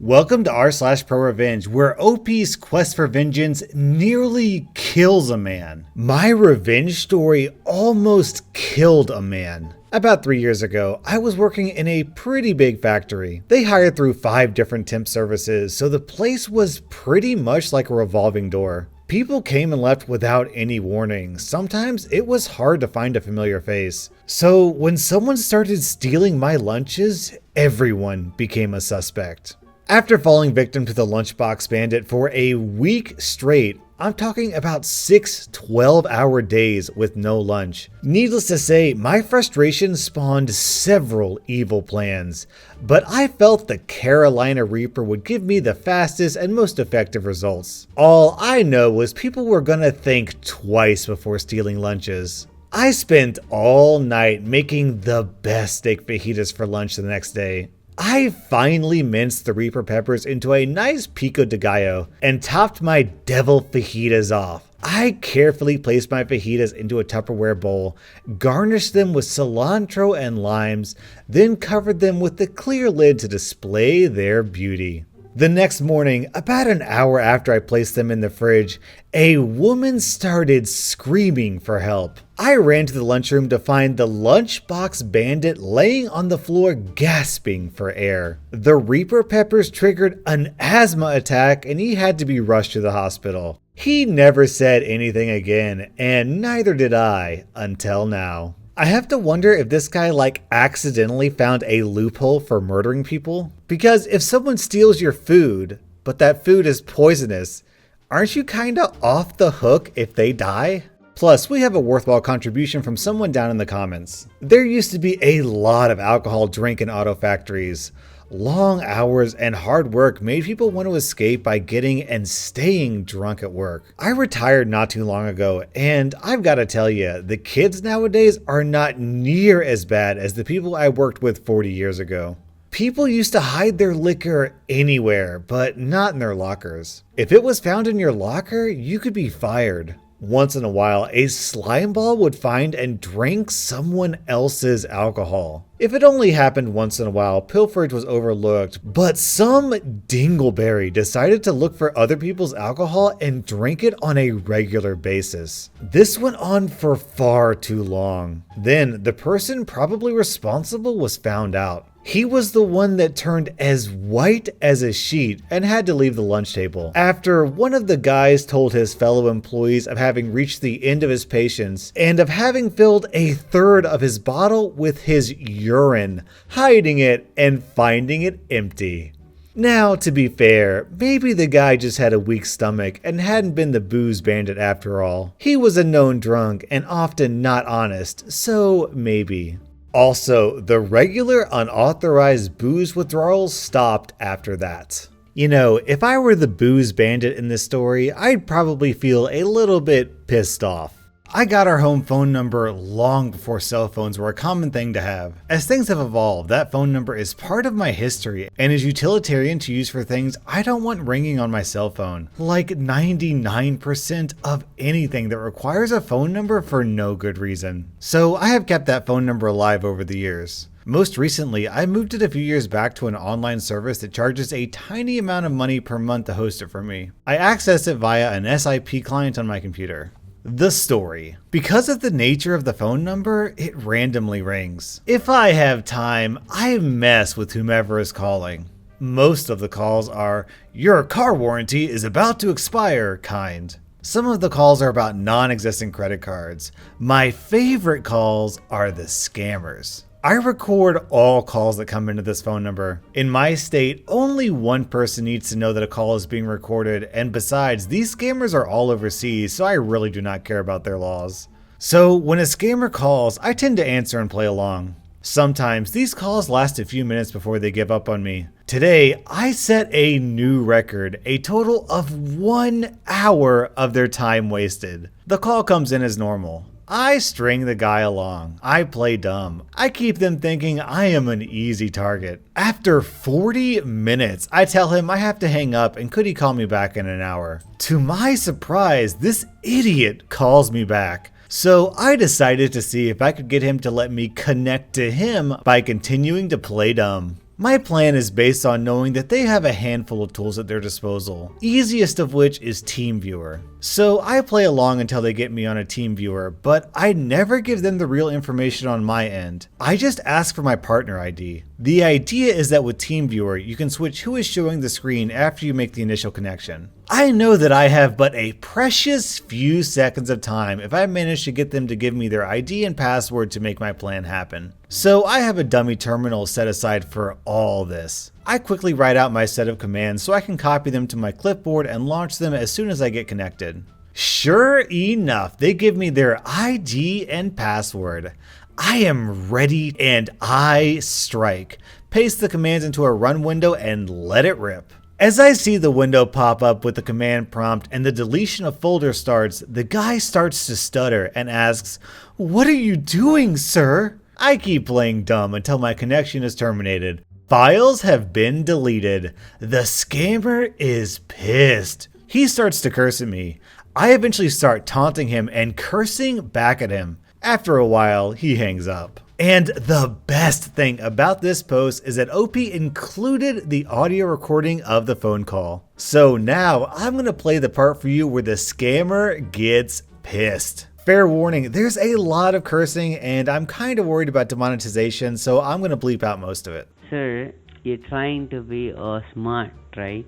Welcome to rSlash Prorevenge, where OP's quest for vengeance nearly kills a man. My revenge story almost killed a man. About 3 years ago, I was working in a pretty big factory. They hired through 5 different temp services, so the place was pretty much like a revolving door. People came and left without any warning. Sometimes it was hard to find a familiar face. So when someone started stealing my lunches, everyone became a suspect. After falling victim to the lunchbox bandit for a week straight, I'm talking about 6 12-hour days with no lunch. Needless to say, my frustration spawned several evil plans, but I felt the Carolina Reaper would give me the fastest and most effective results. All I know was people were gonna think twice before stealing lunches. I spent all night making the best steak fajitas for lunch the next day. I finally minced the Reaper peppers into a nice pico de gallo and topped my devil fajitas off. I carefully placed my fajitas into a Tupperware bowl, garnished them with cilantro and limes, then covered them with the clear lid to display their beauty. The next morning, about an hour after I placed them in the fridge, a woman started screaming for help. I ran to the lunchroom to find the lunchbox bandit laying on the floor gasping for air. The Reaper peppers triggered an asthma attack and he had to be rushed to the hospital. He never said anything again, and neither did I until now. I have to wonder if this guy accidentally found a loophole for murdering people. Because if someone steals your food, but that food is poisonous, aren't you kinda off the hook if they die? Plus, we have a worthwhile contribution from someone down in the comments. There used to be a lot of alcohol drink in auto factories. Long hours and hard work made people want to escape by getting and staying drunk at work. I retired not too long ago, and I've got to tell you, the kids nowadays are not near as bad as the people I worked with 40 years ago. People used to hide their liquor anywhere, but not in their lockers. If it was found in your locker, you could be fired. Once in a while, a slime ball would find and drink someone else's alcohol. If it only happened once in a while, pilferage was overlooked, but some dingleberry decided to look for other people's alcohol and drink it on a regular basis. This went on for far too long. Then, the person probably responsible was found out. He was the one that turned as white as a sheet and had to leave the lunch table after one of the guys told his fellow employees of having reached the end of his patience and of having filled a third of his bottle with his urine, hiding it and finding it empty. Now, to be fair, maybe the guy just had a weak stomach and hadn't been the booze bandit after all. He was a known drunk and often not honest, so maybe. Also, the regular unauthorized booze withdrawals stopped after that. You know, if I were the booze bandit in this story, I'd probably feel a little bit pissed off. I got our home phone number long before cell phones were a common thing to have. As things have evolved, that phone number is part of my history and is utilitarian to use for things I don't want ringing on my cell phone. Like 99% of anything that requires a phone number for no good reason. So I have kept that phone number alive over the years. Most recently, I moved it a few years back to an online service that charges a tiny amount of money per month to host it for me. I access it via an SIP client on my computer. The story. Because of the nature of the phone number, it randomly rings. If I have time, I mess with whomever is calling. Most of the calls are, "Your car warranty is about to expire" kind. Some of the calls are about non-existent credit cards. My favorite calls are the scammers. I record all calls that come into this phone number. In my state, only one person needs to know that a call is being recorded, and besides, these scammers are all overseas, so I really do not care about their laws. So when a scammer calls, I tend to answer and play along. Sometimes these calls last a few minutes before they give up on me. Today, I set a new record, a total of 1 hour of their time wasted. The call comes in as normal. I string the guy along. I play dumb. I keep them thinking I am an easy target. After 40 minutes, I tell him I have to hang up and could he call me back in an hour. To my surprise, this idiot calls me back. So I decided to see if I could get him to let me connect to him by continuing to play dumb. My plan is based on knowing that they have a handful of tools at their disposal, easiest of which is TeamViewer. So I play along until they get me on a TeamViewer, but I never give them the real information on my end. I just ask for my partner ID. The idea is that with TeamViewer, you can switch who is showing the screen after you make the initial connection. I know that I have but a precious few seconds of time if I manage to get them to give me their ID and password to make my plan happen. So I have a dummy terminal set aside for all this. I quickly write out my set of commands so I can copy them to my clipboard and launch them as soon as I get connected. Sure enough, they give me their ID and password. I am ready and I strike. Paste the commands into a run window and let it rip. As I see the window pop up with the command prompt and the deletion of folder starts, the guy starts to stutter and asks, "What are you doing, sir?" I keep playing dumb until my connection is terminated. Files have been deleted. The scammer is pissed. He starts to curse at me. I eventually start taunting him and cursing back at him. After a while, he hangs up. And the best thing about this post is that OP included the audio recording of the phone call. So now I'm going to play the part for you where the scammer gets pissed. Fair warning, there's a lot of cursing and I'm kind of worried about demonetization, so I'm going to bleep out most of it. Sir, you're trying to be smart, right?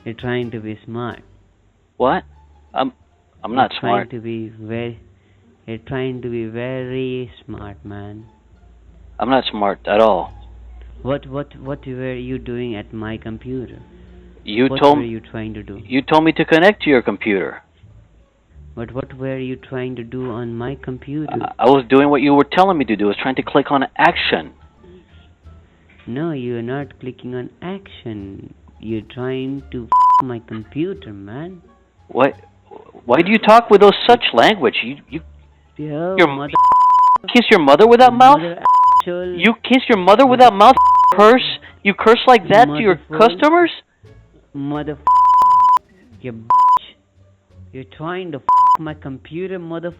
You're trying to be smart. What? I'm not smart. You're trying to be very smart, man. I'm not smart at all. What were you doing at my computer? What were you trying to do? You told me to connect to your computer. But what were you trying to do on my computer? I was doing what you were telling me to do. I was trying to click on action. No, you're not clicking on action. You're trying to my computer, man. What? Why do you talk with such language? Your mother kiss your mother with that mouth? You kiss your mother with that mouth? Curse? You curse like that to your customers? Mother, you bitch. You're trying to my computer, mother.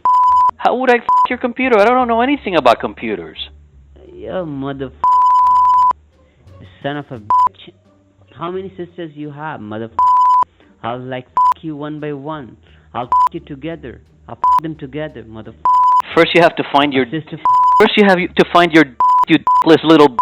How would I your computer? I don't know anything about computers. You mother, son of a bitch. How many sisters you have, mother? I'll you one by one. I'll you together. I'll them together, mother. First you have to find your sister. First you have to find your you dickless little.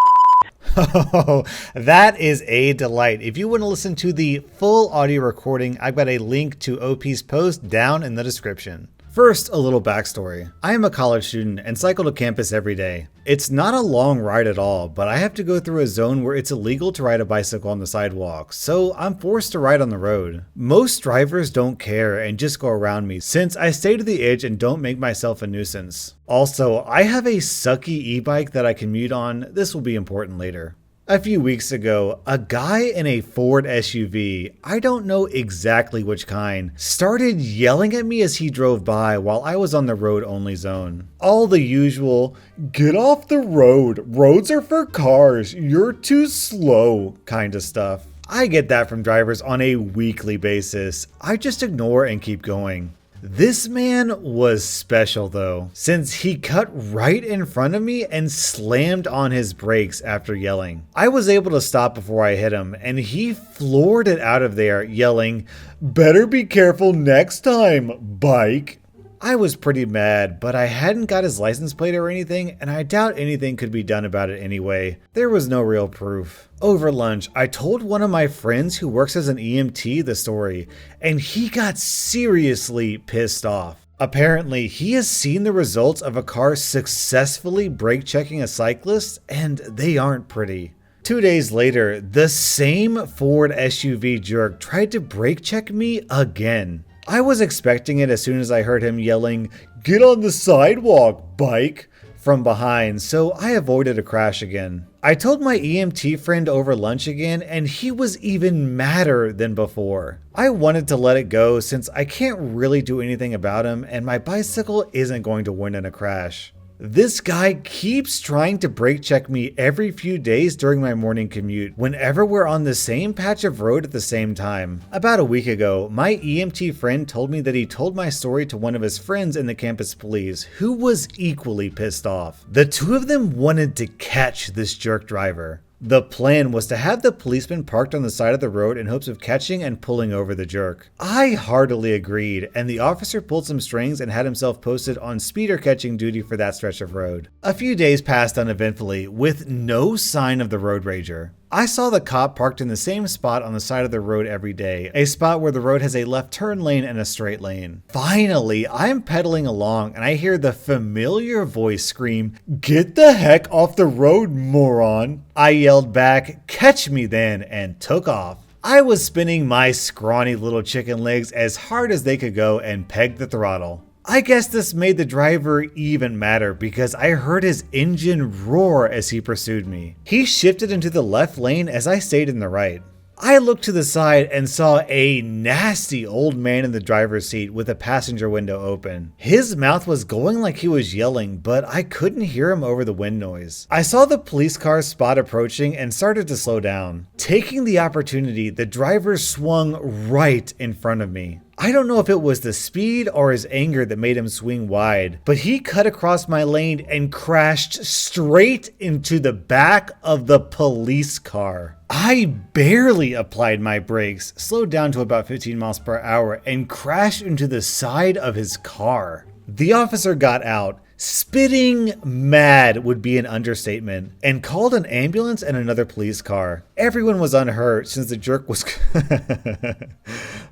Oh, that is a delight. If you want to listen to the full audio recording, I've got a link to OP's post down in the description. First, a little backstory. I am a college student and cycle to campus every day. It's not a long ride at all, but I have to go through a zone where it's illegal to ride a bicycle on the sidewalk, so I'm forced to ride on the road. Most drivers don't care and just go around me since I stay to the edge and don't make myself a nuisance. Also, I have a sucky e-bike that I commute on. This will be important later. A few weeks ago, a guy in a Ford SUV, I don't know exactly which kind, started yelling at me as he drove by while I was on the road only zone. All the usual, "Get off the road, roads are for cars, you're too slow" kind of stuff. I get that from drivers on a weekly basis. I just ignore and keep going. This man was special though, since he cut right in front of me and slammed on his brakes after yelling. I was able to stop before I hit him, and he floored it out of there yelling, "Better be careful next time, bike." I was pretty mad, but I hadn't got his license plate or anything, and I doubt anything could be done about it anyway. There was no real proof. Over lunch, I told one of my friends who works as an EMT the story, and he got seriously pissed off. Apparently, he has seen the results of a car successfully brake checking a cyclist, and they aren't pretty. 2 days later, the same Ford SUV jerk tried to brake check me again. I was expecting it as soon as I heard him yelling, "Get on the sidewalk, bike," from behind, so I avoided a crash again. I told my EMT friend over lunch again, and he was even madder than before. I wanted to let it go since I can't really do anything about him, and my bicycle isn't going to win in a crash. This guy keeps trying to brake check me every few days during my morning commute whenever we're on the same patch of road at the same time. About a week ago, my EMT friend told me that he told my story to one of his friends in the campus police, who was equally pissed off. The two of them wanted to catch this jerk driver. The plan was to have the policeman parked on the side of the road in hopes of catching and pulling over the jerk. I heartily agreed, and the officer pulled some strings and had himself posted on speeder catching duty for that stretch of road. A few days passed uneventfully, with no sign of the road rager. I saw the cop parked in the same spot on the side of the road every day, a spot where the road has a left turn lane and a straight lane. Finally, I'm pedaling along and I hear the familiar voice scream, "Get the heck off the road, moron!" I yelled back, "Catch me then," and took off. I was spinning my scrawny little chicken legs as hard as they could go and pegged the throttle. I guess this made the driver even madder because I heard his engine roar as he pursued me. He shifted into the left lane as I stayed in the right. I looked to the side and saw a nasty old man in the driver's seat with a passenger window open. His mouth was going like he was yelling, but I couldn't hear him over the wind noise. I saw the police car spot approaching and started to slow down. Taking the opportunity, the driver swung right in front of me. I don't know if it was the speed or his anger that made him swing wide, but he cut across my lane and crashed straight into the back of the police car. I barely applied my brakes, slowed down to about 15 miles per hour, and crashed into the side of his car. The officer got out. Spitting mad would be an understatement, and called an ambulance and another police car. Everyone was unhurt since the jerk was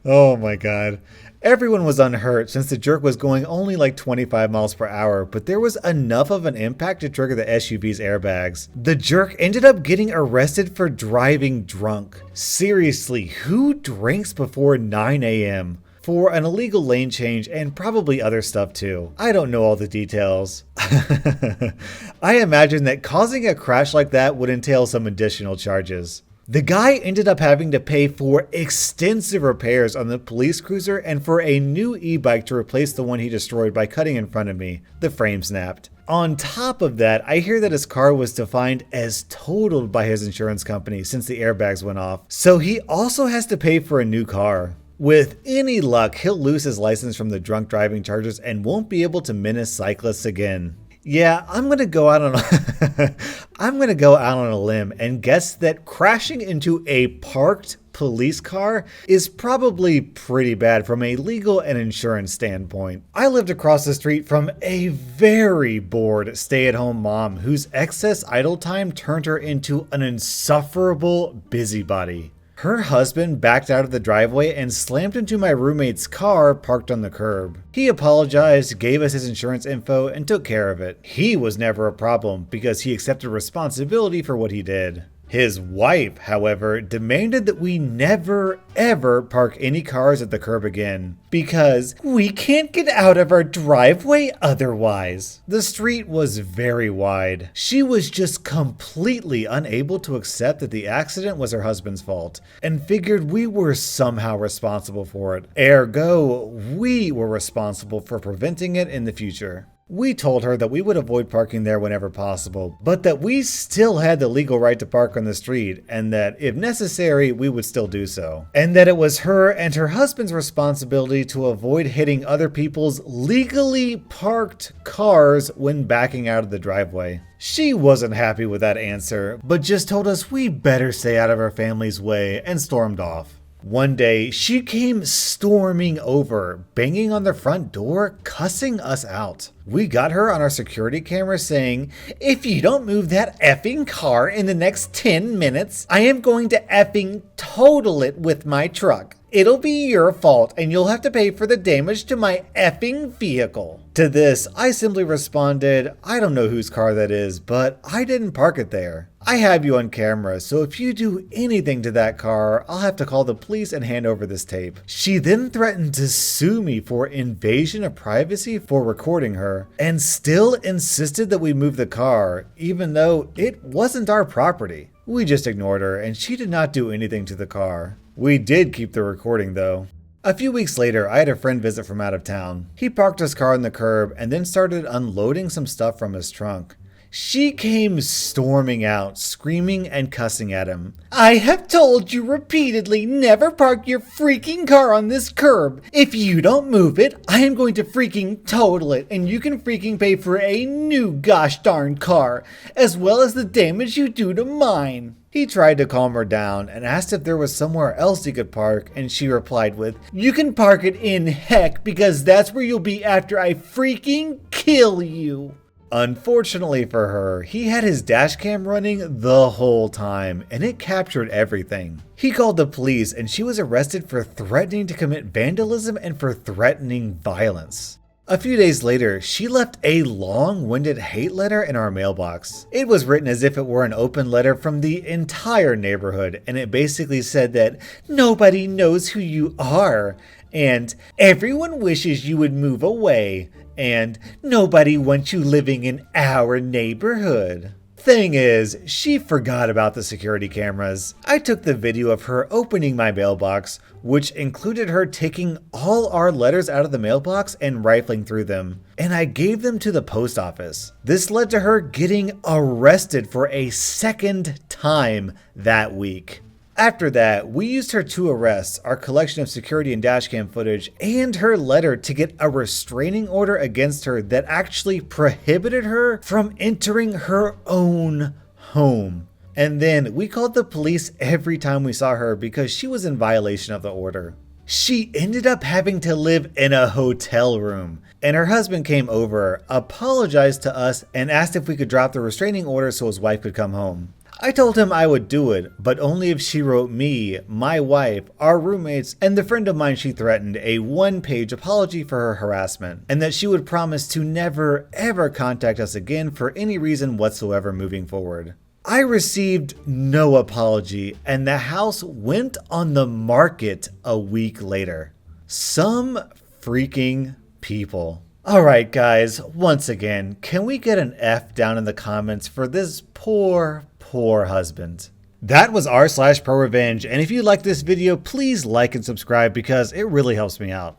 oh my god. Everyone was unhurt since the jerk was going only like 25 miles per hour, but there was enough of an impact to trigger the SUV's airbags. The jerk ended up getting arrested for driving drunk. Seriously, who drinks before 9 a.m.? For an illegal lane change and probably other stuff too. I don't know all the details. I imagine that causing a crash like that would entail some additional charges. The guy ended up having to pay for extensive repairs on the police cruiser and for a new e-bike to replace the one he destroyed by cutting in front of me. The frame snapped. On top of that, I hear that his car was defined as totaled by his insurance company since the airbags went off. So he also has to pay for a new car. With any luck, he'll lose his license from the drunk driving charges and won't be able to menace cyclists again. Yeah, I'm gonna go out on a limb and guess that crashing into a parked police car is probably pretty bad from a legal and insurance standpoint. I lived across the street from a very bored stay-at-home mom whose excess idle time turned her into an insufferable busybody. Her husband backed out of the driveway and slammed into my roommate's car parked on the curb. He apologized, gave us his insurance info, and took care of it. He was never a problem because he accepted responsibility for what he did. His wife, however, demanded that we never ever park any cars at the curb again because we can't get out of our driveway otherwise. The street was very wide. She was just completely unable to accept that the accident was her husband's fault and figured we were somehow responsible for it. Ergo, we were responsible for preventing it in the future. We told her that we would avoid parking there whenever possible, but that we still had the legal right to park on the street, and that if necessary, we would still do so. And that it was her and her husband's responsibility to avoid hitting other people's legally parked cars when backing out of the driveway. She wasn't happy with that answer, but just told us we better stay out of our family's way and stormed off. One day, she came storming over, banging on the front door, cussing us out. We got her on our security camera saying, "If you don't move that effing car in the next 10 minutes, I am going to effing total it with my truck. It'll be your fault and you'll have to pay for the damage to my effing vehicle." To this, I simply responded, "I don't know whose car that is, but I didn't park it there. I have you on camera, so if you do anything to that car, I'll have to call the police and hand over this tape." She then threatened to sue me for invasion of privacy for recording her, and still insisted that we move the car, even though it wasn't our property. We just ignored her, and she did not do anything to the car. We did keep the recording though. A few weeks later, I had a friend visit from out of town. He parked his car on the curb and then started unloading some stuff from his trunk. She came storming out, screaming and cussing at him. "I have told you repeatedly never park your freaking car on this curb. If you don't move it, I am going to freaking total it, and you can freaking pay for a new gosh darn car, as well as the damage you do to mine." He tried to calm her down and asked if there was somewhere else he could park, and she replied with, "You can park it in heck, because that's where you'll be after I freaking kill you." Unfortunately for her, he had his dash cam running the whole time, and it captured everything. He called the police, and she was arrested for threatening to commit vandalism and for threatening violence. A few days later, she left a long-winded hate letter in our mailbox. It was written as if it were an open letter from the entire neighborhood, and it basically said that nobody knows who you are, and everyone wishes you would move away, and nobody wants you living in our neighborhood. Thing is, she forgot about the security cameras. I took the video of her opening my mailbox, which included her taking all our letters out of the mailbox and rifling through them, and I gave them to the post office. This led to her getting arrested for a second time that week. After that, we used her two arrests, our collection of security and dashcam footage, and her letter to get a restraining order against her that actually prohibited her from entering her own home. And then we called the police every time we saw her because she was in violation of the order. She ended up having to live in a hotel room, and her husband came over, apologized to us, and asked if we could drop the restraining order so his wife could come home. I told him I would do it, but only if she wrote me, my wife, our roommates, and the friend of mine she threatened a one-page apology for her harassment, and that she would promise to never ever contact us again for any reason whatsoever moving forward. I received no apology, and the house went on the market a week later. Some freaking people. Alright guys, once again, can we get an F down in the comments for this poor husband? That was r/Prorevenge, and if you like this video, please like and subscribe because it really helps me out.